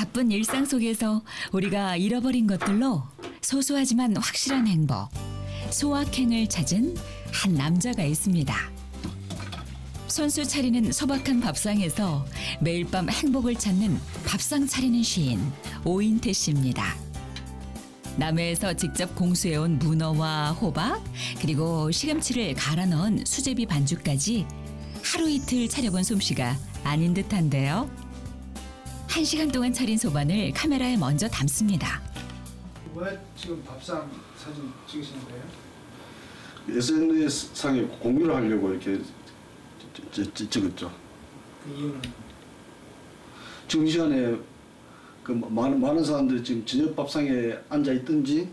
바쁜 일상 속에서 우리가 잃어버린 것들로 소소하지만 확실한 행복, 소확행을 찾은 한 남자가 있습니다. 손수 차리는 소박한 밥상에서 매일 밤 행복을 찾는 밥상 차리는 시인 오인태 씨입니다. 남해에서 직접 공수해온 문어와 호박, 그리고 시금치를 갈아 넣은 수제비 반죽까지 하루 이틀 차려본 솜씨가 아닌 듯한데요. 1시간 동안 차린 소반을 카메라에 먼저 담습니다. 왜 지금 밥상 사진 찍으시는 거예요? SNS상에 공유를 하려고 이렇게 찍었죠. 그 이유는? 지금 이 시간에 그 많은 사람들이 지금 저녁 밥상에 앉아 있든지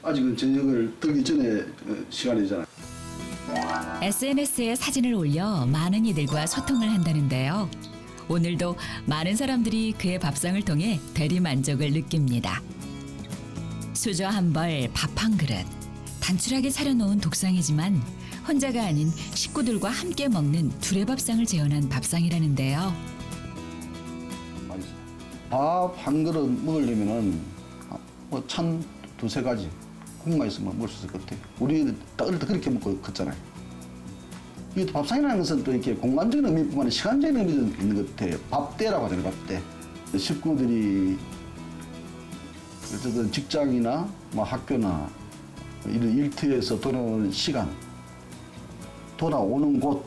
아직은 저녁을 들기 전에 시간이잖아요. SNS에 사진을 올려 많은 이들과 소통을 한다는데요. 오늘도 많은 사람들이 그의 밥상을 통해 대리만족을 느낍니다. 수저 한 벌, 밥 한 그릇. 단출하게 차려놓은 독상이지만 혼자가 아닌 식구들과 함께 먹는 둘의 밥상을 재현한 밥상이라는데요. 밥 한 그릇 먹으려면은 찬 두세 가지 국만 있으면 먹을 수 있을 것 같아요. 우리 어릴 때 그렇게 먹고 컸잖아요. 이 밥상이라는 것은 또 이렇게 공간적인 의미뿐만 아니라 시간적인 의미도 있는 것 같아요. 밥대라고 하잖아요, 밥대. 식구들이 어쨌든 직장이나 뭐 학교나 이런 일터에서 돌아오는 시간, 돌아오는 곳,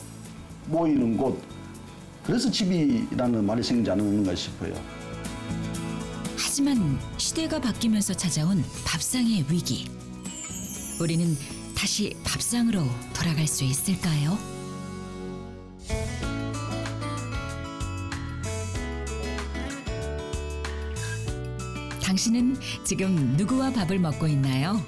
모이는 곳, 그래서 집이라는 말이 생기지 않았는가 싶어요. 하지만 시대가 바뀌면서 찾아온 밥상의 위기. 우리는 다시 밥상으로 돌아갈 수 있을까요? 당신은 지금 누구와 밥을 먹고 있나요?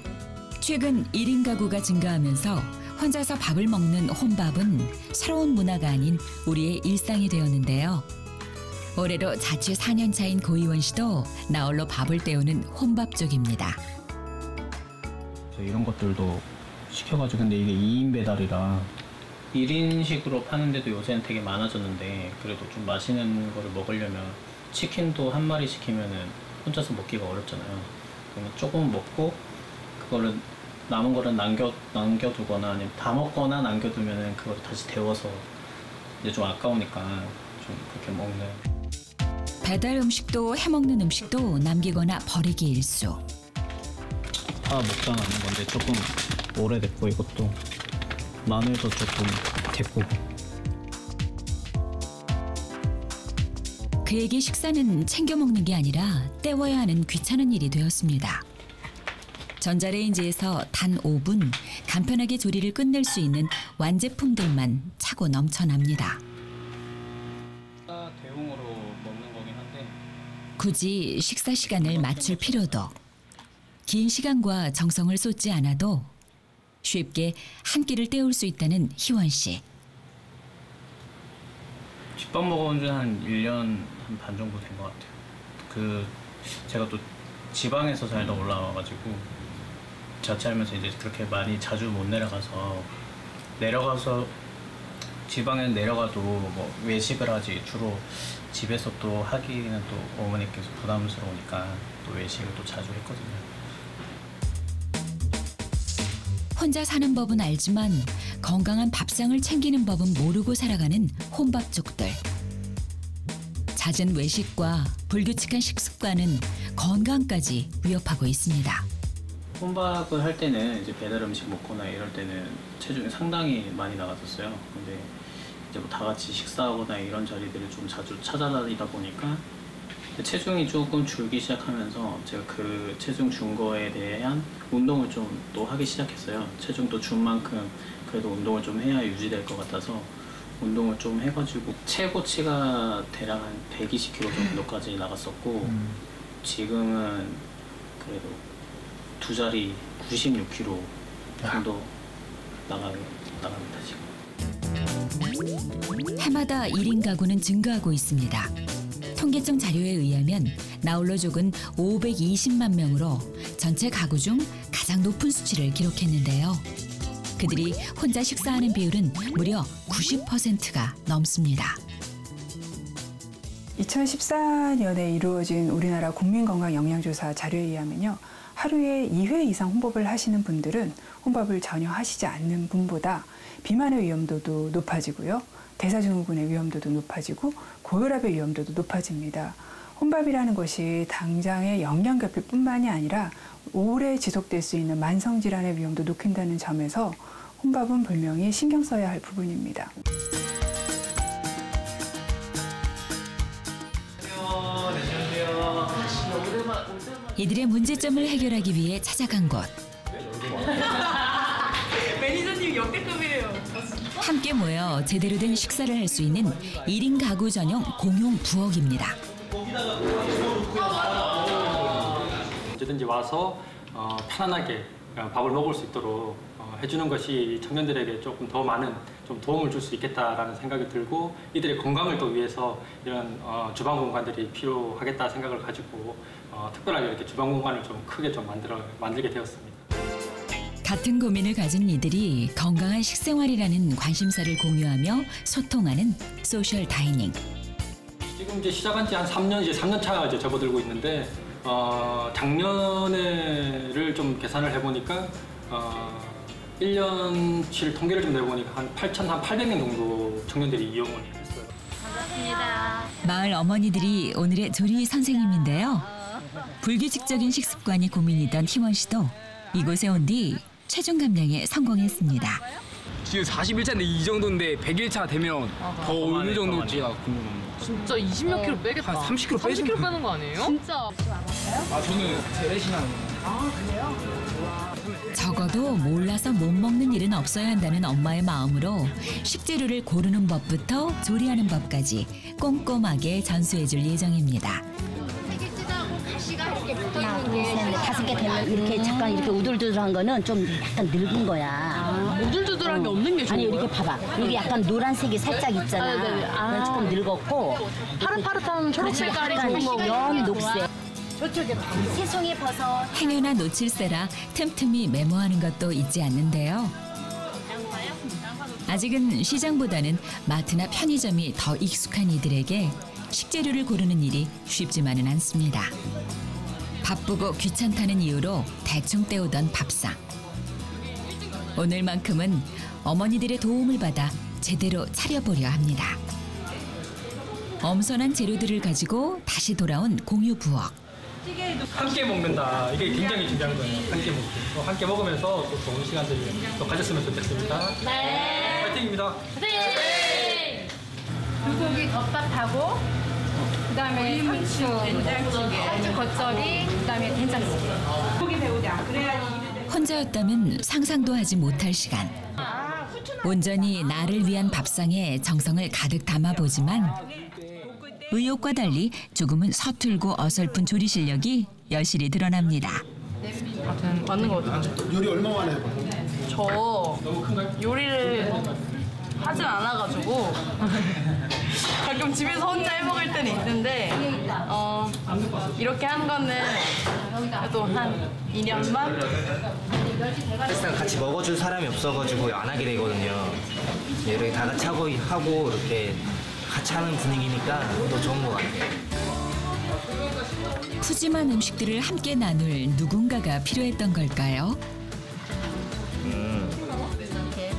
최근 1인 가구가 증가하면서 혼자서 밥을 먹는 혼밥은 새로운 문화가 아닌 우리의 일상이 되었는데요. 올해로 자취 4년 차인 고희원 씨도 나홀로 밥을 때우는 혼밥 쪽입니다. 이런 것들도 시켜가지고 근데 이게 2인 배달이라 1인식으로 파는데도 요새는 되게 많아졌는데 그래도 좀 맛있는 거를 먹으려면 치킨도 한 마리 시키면은 혼자서 먹기가 어렵잖아요. 그러면 조금 먹고 그거를 남은 거를 남겨두거나 아니면 다 먹거나 남겨두면은 그걸 다시 데워서 이제 좀 아까우니까 좀 그렇게 먹는. 배달 음식도 해먹는 음식도 남기거나 버리기 일수. 다 먹다 남은 건데 조금 오래됐고 이것도 마늘도 조금 됐고. 그에게 식사는 챙겨 먹는 게 아니라 때워야 하는 귀찮은 일이 되었습니다. 전자레인지에서 단 5분 간편하게 조리를 끝낼 수 있는 완제품들만 차고 넘쳐납니다. 대용으로 먹는 거긴 한데 굳이 식사 시간을 맞출 필요도, 긴 시간과 정성을 쏟지 않아도 쉽게 한 끼를 때울 수 있다는 희원 씨. 집밥 먹어본 지 한 1년 한 반 정도 된 것 같아요. 제가 또 지방에서 살다 올라와가지고 자취하면서 이제 그렇게 많이 자주 못 내려가서 지방에 내려가도 뭐 외식을 하지 주로 집에서 또 하기는 또 어머니께서 부담스러우니까 또 외식을 또 자주 했거든요. 혼자 사는 법은 알지만 건강한 밥상을 챙기는 법은 모르고 살아가는 혼밥족들. 잦은 외식과 불규칙한 식습관은 건강까지 위협하고 있습니다. 혼밥을 할 때는 이제 배달 음식 먹거나 이럴 때는 체중이 상당히 많이 나갔었어요. 근데 이제 뭐 다 같이 식사하거나 이런 자리들을 좀 자주 찾아다니다 보니까 체중이 조금 줄기 시작하면서 제가 그 체중 준 거에 대한 운동을 좀 또 하기 시작했어요. 체중도 준 만큼 그래도 운동을 좀 해야 유지될 것 같아서 운동을 좀 해가지고 최고치가 대략 한 120kg 정도까지 나갔었고 지금은 그래도 두 자리 96kg 정도 나갑니다 지금. 해마다 1인 가구는 증가하고 있습니다. 통계청 자료에 의하면 나홀로족은 520만 명으로 전체 가구 중 가장 높은 수치를 기록했는데요. 그들이 혼자 식사하는 비율은 무려 90%가 넘습니다. 2014년에 이루어진 우리나라 국민건강영양조사 자료에 의하면요. 하루에 2회 이상 혼밥을 하시는 분들은 혼밥을 전혀 하시지 않는 분보다 비만의 위험도도 높아지고요. 대사증후군의 위험도도 높아지고 고혈압의 위험도도 높아집니다. 혼밥이라는 것이 당장의 영양결핍 뿐만이 아니라 오래 지속될 수 있는 만성질환의 위험도 높인다는 점에서 혼밥은 분명히 신경 써야 할 부분입니다. 이들의 문제점을 해결하기 위해 찾아간 곳. 매니저님 역대급이에요. 함께 모여 제대로 된 식사를 할 수 있는 1인 가구 전용 공용 부엌입니다. 언제든지 와서 편안하게 밥을 먹을 수 있도록 해주는 것이 청년들에게 조금 더 많은 좀 도움을 줄 수 있겠다라는 생각이 들고 이들의 건강을 또 위해서 이런 주방 공간들이 필요하겠다 생각을 가지고 특별하게 이렇게 주방 공간을 좀 크게 좀 만들게 되었습니다. 같은 고민을 가진 이들이 건강한 식생활이라는 관심사를 공유하며 소통하는 소셜 다이닝. 지금 이제 시작한 지 한 3년, 이제 3년 차 이제 접어들고 있는데 작년에를 좀 계산을 해보니까 1년치를 통계를 좀 내보니까 한 800명 정도 청년들이 이용을 했어요. 반갑습니다. 마을 어머니들이 오늘의 조리 선생님인데요. 불규칙적인 식습관이 고민이던 희원 씨도 이곳에 온 뒤 체중 감량에 성공했습니다. 지금 41차인데 이 정도인데 100일차 되면 더 어느 정도일지가 궁금합니다. 진짜 20몇 킬로 빼겠다. 한 30kg 빼죠. 30kg 빼는 거 아니에요? 진짜. 저는 재래신하는 적어도 몰라서 못 먹는 일은 없어야 한다는 엄마의 마음으로 식재료를 고르는 법부터 조리하는 법까지 꼼꼼하게 전수해줄 예정입니다. 하나, 둘, 셋, 넷, 5개 되면 이렇게 잠깐 이렇게 우둘두둘한 거는 좀 약간 늙은 거야. 우둘두둘한 게 없는 게 좋은 아니 거예요? 이렇게 봐봐. 여기 약간 노란색이 살짝 있잖아. 네네. 그건 조금 늙었고. 파릇파릇한 그렇지, 초록색깔이 약간 좋은 거고. 연 녹색. 저쪽에 새송이 버섯. 행여나 놓칠세라 틈틈이 메모하는 것도 잊지 않는데요. 아직은 시장보다는 마트나 편의점이 더 익숙한 이들에게 식재료를 고르는 일이 쉽지만은 않습니다. 바쁘고 귀찮다는 이유로 대충 때우던 밥상. 오늘만큼은 어머니들의 도움을 받아 제대로 차려보려 합니다. 엄선한 재료들을 가지고 다시 돌아온 공유 부엌. 함께 먹는다. 이게 굉장히 중요한 거예요. 함께 먹고. 함께 먹으면서 또 좋은 시간들 또 가졌으면 좋겠습니다. 네. 파이팅입니다. 네. 불고기 덮밥하고 그다음에 상추, 된장찌개, 겉절이, 그다음에 된장찌개. 고기 배우자. 그래야지. 혼자였다면 상상도 하지 못할 시간. 온전히 나를 위한 밥상에 정성을 가득 담아보지만 의욕과 달리 조금은 서툴고 어설픈 조리 실력이 여실히 드러납니다. 맞는 것 같아요. 요리 얼마 만에 해봐요? 저 요리를 하진 않아가지고 가끔 집에서 혼자 해먹을 때는 있는데 이렇게 한 거는 그래도 한 2년만? 사실상 같이 먹어줄 사람이 없어가지고 안 하게 되거든요. 이렇게 다 같이 하고 이렇게 같이 하는 분위기니까 더 좋은 것 같아요. 푸짐한 음식들을 함께 나눌 누군가가 필요했던 걸까요?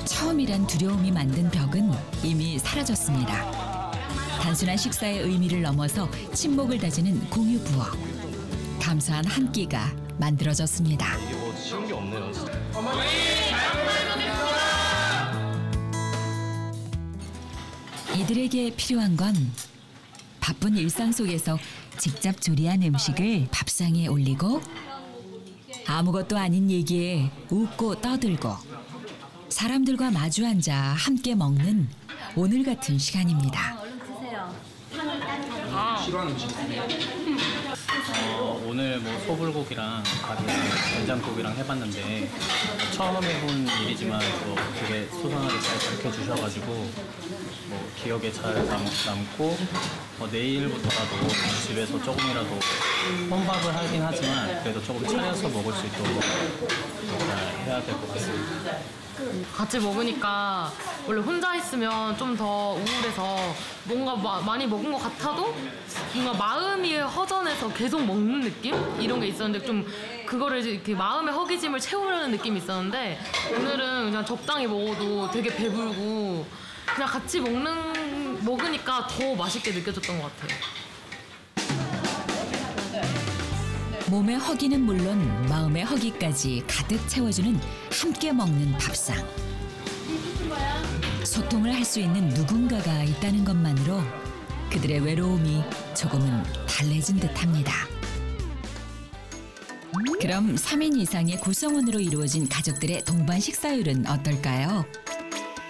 처음이란 두려움이 만든 벽은 이미 사라졌습니다. 단순한 식사의 의미를 넘어서 친목을 다지는 공유 부엌. 감사한 한 끼가 만들어졌습니다. 이게 뭐 쉬운 게 없네요. 이들에게 필요한 건 바쁜 일상 속에서 직접 조리한 음식을 밥상에 올리고 아무것도 아닌 얘기에 웃고 떠들고 사람들과 마주 앉아 함께 먹는 오늘 같은 시간입니다. 싫어하는 음식. 오늘 뭐 소불고기랑 밥이랑 된장국이랑 해봤는데 처음 해본 일이지만 또 되게 소상하게 잘 가르쳐주셔가지고 뭐 기억에 잘 남고 내일부터라도 집에서 조금이라도 혼밥을 하긴 하지만 그래도 조금 차려서 먹을 수 있도록 잘 해야 될 것 같습니다. 같이 먹으니까 원래 혼자 있으면 좀 더 우울해서 뭔가 많이 먹은 것 같아도 뭔가 마음이 허전해서 계속 먹는 느낌? 이런 게 있었는데 좀 그거를 이렇게 마음의 허기짐을 채우려는 느낌이 있었는데 오늘은 그냥 적당히 먹어도 되게 배불고 그냥 같이 먹으니까 더 맛있게 느껴졌던 것 같아요. 몸의 허기는 물론 마음의 허기까지 가득 채워주는 함께 먹는 밥상. 소통을 할 수 있는 누군가가 있다는 것만으로 그들의 외로움이 조금은 달래진 듯합니다. 그럼 3인 이상의 구성원으로 이루어진 가족들의 동반 식사율은 어떨까요?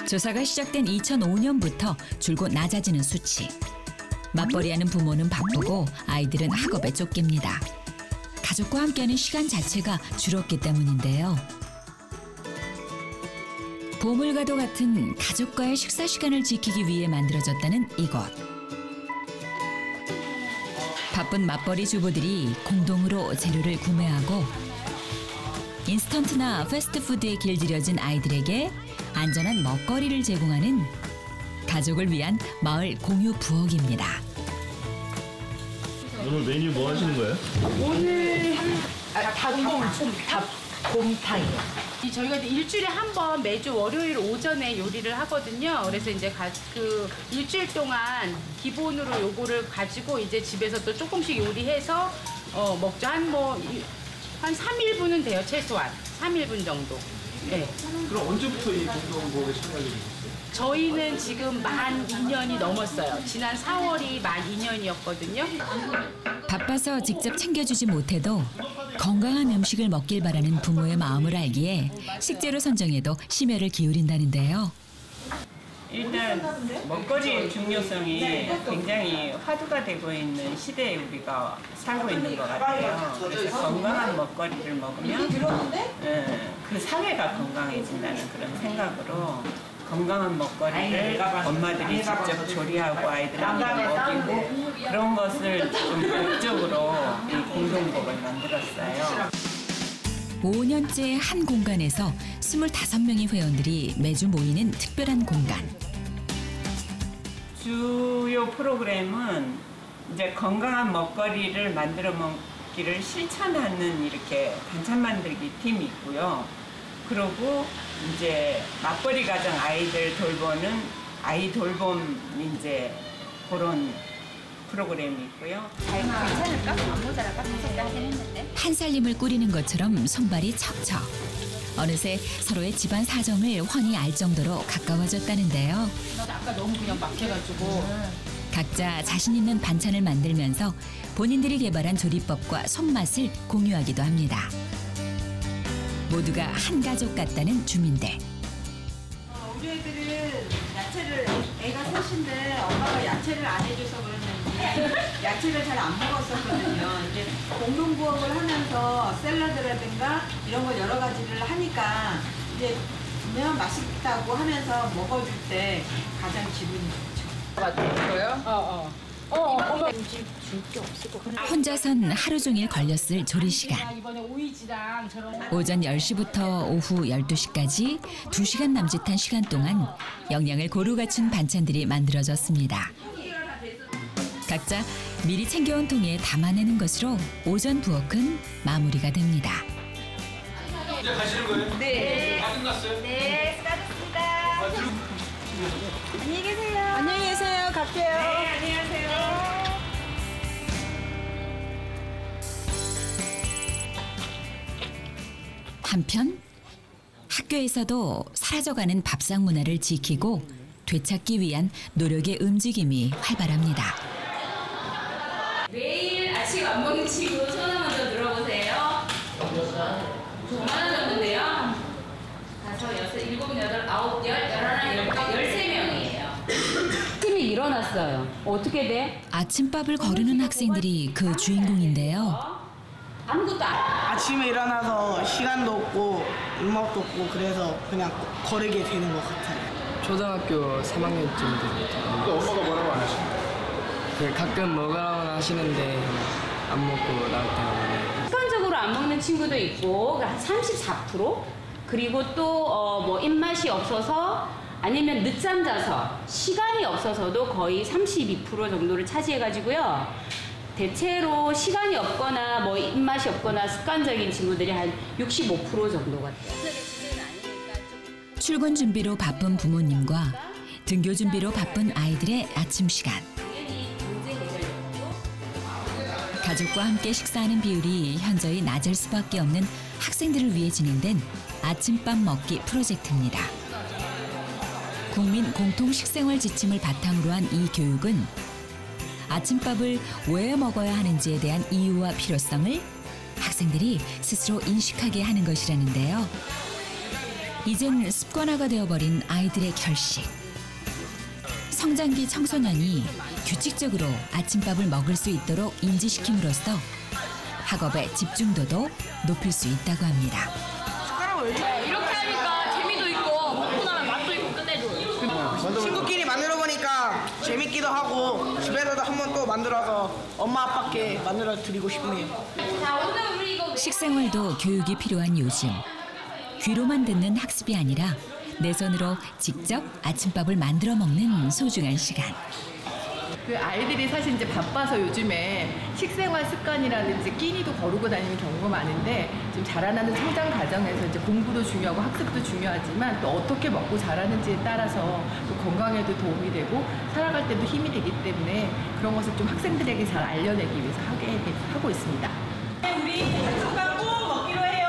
조사가 시작된 2005년부터 줄곧 낮아지는 수치. 맞벌이하는 부모는 바쁘고 아이들은 학업에 쫓깁니다. 가족과 함께하는 시간 자체가 줄었기 때문인데요. 보물과도 같은 가족과의 식사 시간을 지키기 위해 만들어졌다는 이곳. 바쁜 맞벌이 주부들이 공동으로 재료를 구매하고 인스턴트나 패스트푸드에 길들여진 아이들에게 안전한 먹거리를 제공하는 가족을 위한 마을 공유 부엌입니다. 오늘 메뉴 뭐 하시는 거예요? 오늘 곰탕이요. 저희가 일주일에 한 번 매주 월요일 오전에 요리를 하거든요. 그래서 이제 그 일주일 동안 기본으로 요거를 가지고 이제 집에서 또 조금씩 요리해서 먹죠. 한 3일분은 돼요, 최소한. 3일분 정도. 네. 그럼 언제부터 이 공동부엌에 참여하게 되셨어요? 저희는 지금 만 2년이 넘었어요. 지난 4월이 만 2년이었거든요. 바빠서 직접 챙겨주지 못해도 건강한 음식을 먹길 바라는 부모의 마음을 알기에 식재료 선정에도 심혈을 기울인다는데요. 일단 먹거리의 중요성이 굉장히 화두가 되고 있는 시대에 우리가 살고 있는 것 같아요. 그래서 건강한 먹거리를 먹으면 그 사회가 건강해진다는 그런 생각으로 건강한 먹거리를 엄마들이 직접 조리하고 아이들한테 먹이고 그런 것을 좀 목적으로 이 공동복을 만들었어요. 5년째 한 공간에서 25명의 회원들이 매주 모이는 특별한 공간. 주요 프로그램은 이제 건강한 먹거리를 만들어 먹기를 실천하는 이렇게 반찬 만들기 팀이 있고요. 그리고 이제 맞벌이 가정 아이들 돌보는 아이 돌봄 이제 그런 프로그램이 있고요. 괜찮을까? 안 모자랄까? 5개 하긴 했는데. 한 살림을 꾸리는 것처럼 손발이 척척. 어느새 서로의 집안 사정을 훤히 알 정도로 가까워졌다는데요. 아까 너무 그냥 막혀가지고. 각자 자신 있는 반찬을 만들면서 본인들이 개발한 조리법과 손맛을 공유하기도 합니다. 모두가 한 가족 같다는 주민들. 우리 애들은 야채를 애가 셋인데 엄마가 야채를 안 해줘서 그랬는지 야채를 잘 안 먹었었거든요. 이제 공동부엌을 하면서 샐러드라든가 이런 거 여러 가지를 하니까 이제 분명 맛있다고 하면서 먹어줄 때 가장 기분이 좋죠. 맞아요? 엄마 줄게 없을 것 같아. 혼자선 하루 종일 걸렸을 조리 시간. 이번에 오이지랑 저런 오전 10시부터 오후 12시까지 2시간 남짓한 시간 동안 영양을 고루 갖춘 반찬들이 만들어졌습니다. 각자 미리 챙겨온 통에 담아내는 것으로 오전 부엌은 마무리가 됩니다. 이제 가시는 거예요? 네. 다 끝났어요? 네, 수고하셨습니다. 안녕히 계세요. 안녕히 계세요. 갈게요. 네, 안녕하세요. 한편 학교에서도 사라져가는 밥상 문화를 지키고 되찾기 위한 노력의 움직임이 활발합니다. 매일 아침 안 먹는 친구 손 한 번 더 들어보세요. 얼마나 정도인데요? 5, 6, 7, 8, 9, 10, 11, 13명이에요. 팀이 일어났어요. 어떻게 돼? 아침밥을 거르는 학생들이 그 주인공인데요. 아무것도 안. 아침에 일어나서 시간도 없고 음악도 없고 그래서 그냥 거르게 되는 것 같아요. 초등학교 3학년쯤 됩니다. 또 엄마가 뭐라고 안 하십니까? 가끔 먹으라고 하시는데 안 먹고 나올 때가 많아요. 습관적으로 안 먹는 친구도 있고 한 34%? 그리고 또 뭐 입맛이 없어서 아니면 늦잠 자서 시간이 없어서도 거의 32% 정도를 차지해가지고요. 대체로 시간이 없거나 뭐 입맛이 없거나 습관적인 친구들이 한 65% 정도 같아요. 출근 준비로 바쁜 부모님과 등교 준비로 바쁜 아이들의 아침 시간. 가족과 함께 식사하는 비율이 현저히 낮을 수밖에 없는 학생들을 위해 진행된 아침밥 먹기 프로젝트입니다. 국민 공통 식생활 지침을 바탕으로 한 이 교육은 아침밥을 왜 먹어야 하는지에 대한 이유와 필요성을 학생들이 스스로 인식하게 하는 것이라는데요. 이젠 습관화가 되어버린 아이들의 결식. 성장기 청소년이 규칙적으로 아침밥을 먹을 수 있도록 인지시킴으로써 학업의 집중도도 높일 수 있다고 합니다. 이렇게 하니까 재미도 있고 먹고 나면 맛도 있고 끝내줘요. 친구끼리 만들어 보니까 재밌기도 하고 집에서도 한번 또 만들어서 엄마 아빠께 만들어 드리고 싶네요. 식생활도 교육이 필요한 요즘. 귀로만 듣는 학습이 아니라 내 손으로 직접 아침밥을 만들어 먹는 소중한 시간. 그 아이들이 사실 이제 바빠서 요즘에 식생활 습관이라든지 끼니도 거르고 다니는 경우가 많은데 좀 자라나는 성장 과정에서 이제 공부도 중요하고 학습도 중요하지만 또 어떻게 먹고 자라는지에 따라서 또 건강에도 도움이 되고 살아갈 때도 힘이 되기 때문에 그런 것을 좀 학생들에게 잘 알려내기 위해서 하고 있습니다. 우리 아침밥 꼭 먹기로 해요.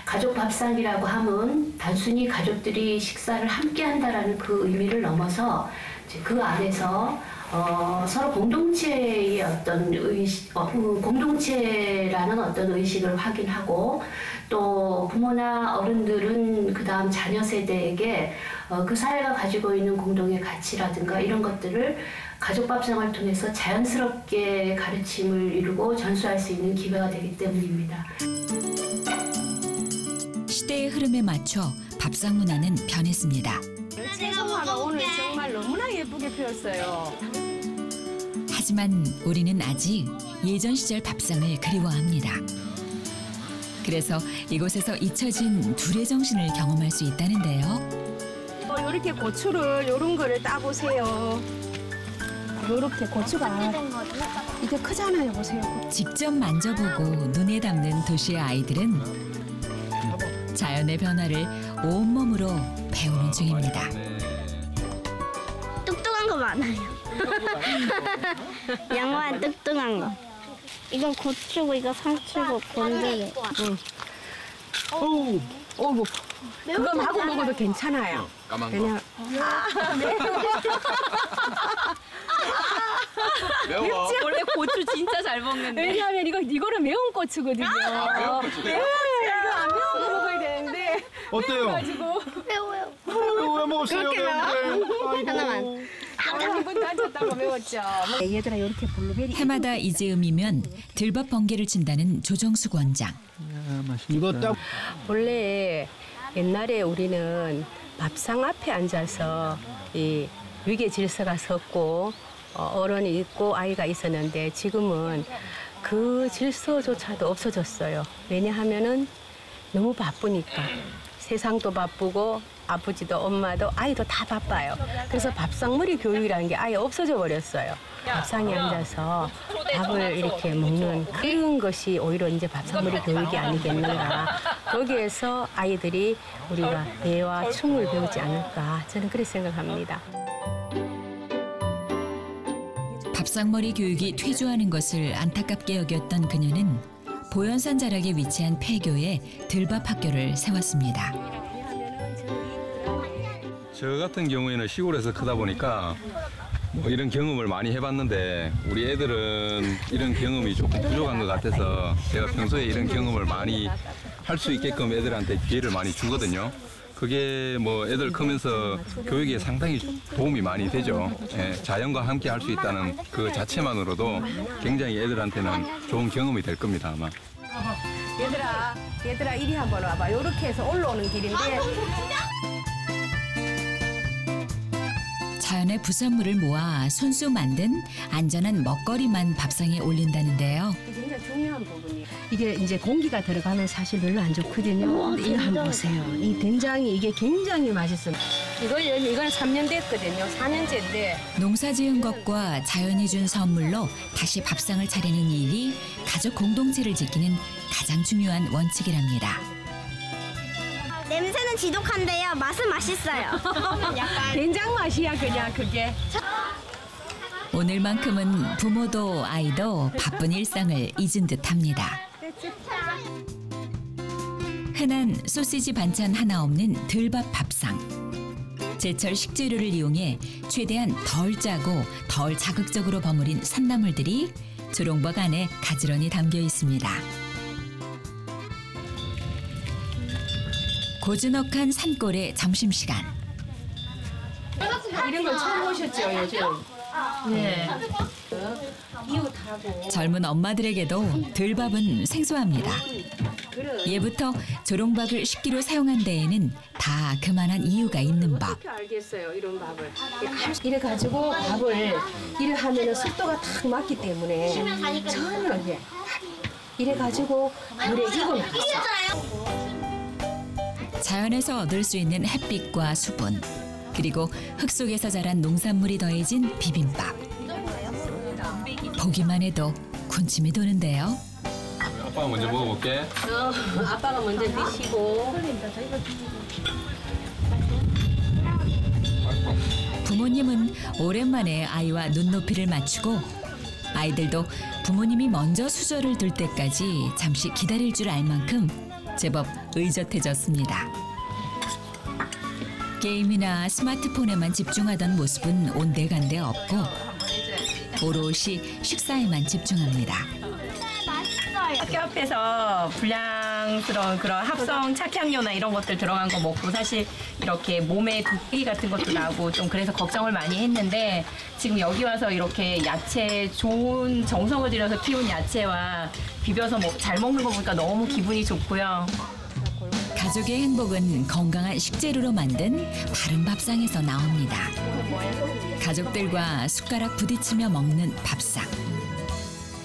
가족 밥상이라고 하면 단순히 가족들이 식사를 함께 한다라는 그 의미를 넘어서 그 안에서 서로 공동체의 어떤 공동체라는 어떤 의식을 확인하고 또 부모나 어른들은 그 다음 자녀 세대에게 그 사회가 가지고 있는 공동의 가치라든가 이런 것들을 가족 밥상을 통해서 자연스럽게 가르침을 이루고 전수할 수 있는 기회가 되기 때문입니다. 시대의 흐름에 맞춰 밥상 문화는 변했습니다. 채소화가 오늘 정말 너무나 예쁘게 피었어요. 하지만 우리는 아직 예전 시절 밥상을 그리워합니다. 그래서 이곳에서 잊혀진 둘의 정신을 경험할 수 있다는데요. 이렇게 고추를 이런 거를 따보세요. 이렇게 고추가 이게 크잖아요, 보세요. 직접 만져보고 눈에 담는 도시의 아이들은 자연의 변화를 온몸으로 배우는 중입니다. 뚱뚱한 거 많아요. 양호한 뚱뚱한 거. 이건 고추고 이거 상추고 곤드레. 어우, 그거 마구 먹어도 괜찮아요. 까만 거. 그냥 매워. 원래 고추 진짜 잘 먹는데. 왜냐하면 이거는 매운 고추거든요. 매운 고추. 이거 안 매운 거 먹어야 되는데. 어때요? 매워요. 왜 먹었어요? 그렇게 하나만. 기분 다쳤다고 매웠죠. 얘들아 이렇게 블루베리. 해마다 이즈음이면 들밥 번개를 친다는 조정숙 원장. 이거 딱 원래 옛날에 우리는 밥상 앞에 앉아서 이 위계 질서가 섰고 어른이 있고 아이가 있었는데 지금은 그 질서조차도 없어졌어요. 왜냐하면은 너무 바쁘니까 세상도 바쁘고 아버지도 엄마도 아이도 다 바빠요. 그래서 밥상머리 교육이라는 게 아예 없어져 버렸어요. 밥상에 앉아서 밥을 이렇게 먹는 그런 것이 오히려 이제 밥상머리 교육이 아니겠는가. 거기에서 아이들이 우리가 예와 춤을 배우지 않을까 저는 그렇게 생각합니다. 밥상머리 교육이 퇴조하는 것을 안타깝게 여겼던 그녀는 보현산 자락에 위치한 폐교에 들밥 학교를 세웠습니다. 저 같은 경우에는 시골에서 크다 보니까 뭐 이런 경험을 많이 해봤는데 우리 애들은 이런 경험이 조금 부족한 것 같아서 제가 평소에 이런 경험을 많이 할 수 있게끔 애들한테 기회를 많이 주거든요. 그게 뭐 애들 크면서 교육에 상당히 도움이 많이 되죠. 예, 자연과 함께 할 수 있다는 그 자체만으로도 굉장히 애들한테는 좋은 경험이 될 겁니다, 아마. 얘들아 이리 한번 와봐. 이렇게 해서 올라오는 길인데 자연의 부산물을 모아 손수 만든 안전한 먹거리만 밥상에 올린다는데요. 굉장히 중요한 부분이에요. 이게 이제 공기가 들어가면 사실 별로 안 좋거든요. 이거 한번 보세요. 이 된장이 이게 굉장히 맛있어요. 이건 3년 됐거든요. 4년째인데. 농사 지은 것과 자연이 준 선물로 다시 밥상을 차리는 일이 가족 공동체를 지키는 가장 중요한 원칙이랍니다. 냄새는 지독한데요. 맛은 맛있어요. 약간 된장 맛이야 그냥 그게. 오늘만큼은 부모도 아이도 바쁜 일상을 잊은 듯합니다. 흔한 소시지 반찬 하나 없는 들밥 밥상. 제철 식재료를 이용해 최대한 덜 짜고 덜 자극적으로 버무린 산나물들이 조롱박 안에 가지런히 담겨 있습니다. 고즈넉한 산골의 점심시간. 이런 걸 처음 보셨죠 요즘? 네. 젊은 엄마들에게도 들밥은 생소합니다. 예부터 조롱박을 식기로 사용한 데에는 다 그만한 이유가 있는 법. 어떻게 알겠어요 이런 밥을. 이래 가지고 밥을 이래 하면은 습도가 딱 맞기 때문에 전혀 이래 가지고 물에 익어 나갔어요. 자연에서 얻을 수 있는 햇빛과 수분, 그리고 흙 속에서 자란 농산물이 더해진 비빔밥. 보기만 해도 군침이 도는데요. 아빠가 먼저 먹어볼게. 아빠가 먼저 드시고. 부모님은 오랜만에 아이와 눈높이를 맞추고 아이들도 부모님이 먼저 수저를 들 때까지 잠시 기다릴 줄 알 만큼 제법 의젓해졌습니다. 게임이나 스마트폰에만 집중하던 모습은 온데간데 없고 오롯이 식사에만 집중합니다. 학교 앞에서 불량스러운 그런 합성 착향료나 이런 것들 들어간 거 먹고 사실 이렇게 몸에 붓기 같은 것도 나고 좀 그래서 걱정을 많이 했는데 지금 여기 와서 이렇게 야채 좋은 정성을 들여서 키운 야채와 비벼서 잘 먹는 거 보니까 너무 기분이 좋고요. 가족의 행복은 건강한 식재료로 만든 바른 밥상에서 나옵니다. 가족들과 숟가락 부딪히며 먹는 밥상.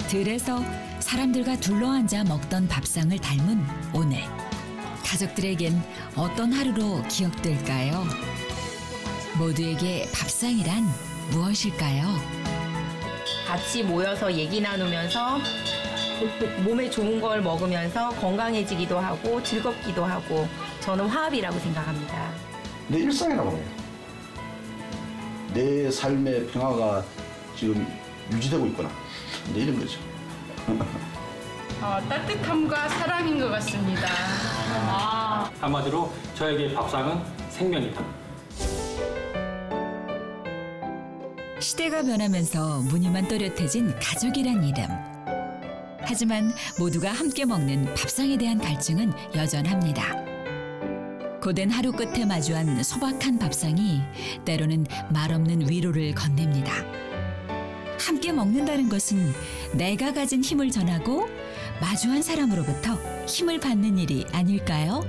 들에서 사람들과 둘러앉아 먹던 밥상을 닮은 오늘. 가족들에겐 어떤 하루로 기억될까요? 모두에게 밥상이란 무엇일까요? 같이 모여서 얘기 나누면서 몸에 좋은 걸 먹으면서 건강해지기도 하고 즐겁기도 하고 저는 화합이라고 생각합니다. 내 일상이라고 해요. 내 삶의 평화가 지금 유지되고 있구나. 이런 거죠. 따뜻함과 사랑인 것 같습니다. 한마디로 저에게 밥상은 생명이다. 시대가 변하면서 무늬만 또렷해진 가족이란 이름. 하지만 모두가 함께 먹는 밥상에 대한 갈증은 여전합니다. 고된 하루 끝에 마주한 소박한 밥상이 때로는 말없는 위로를 건넵니다. 함께 먹는다는 것은 내가 가진 힘을 전하고 마주한 사람으로부터 힘을 받는 일이 아닐까요?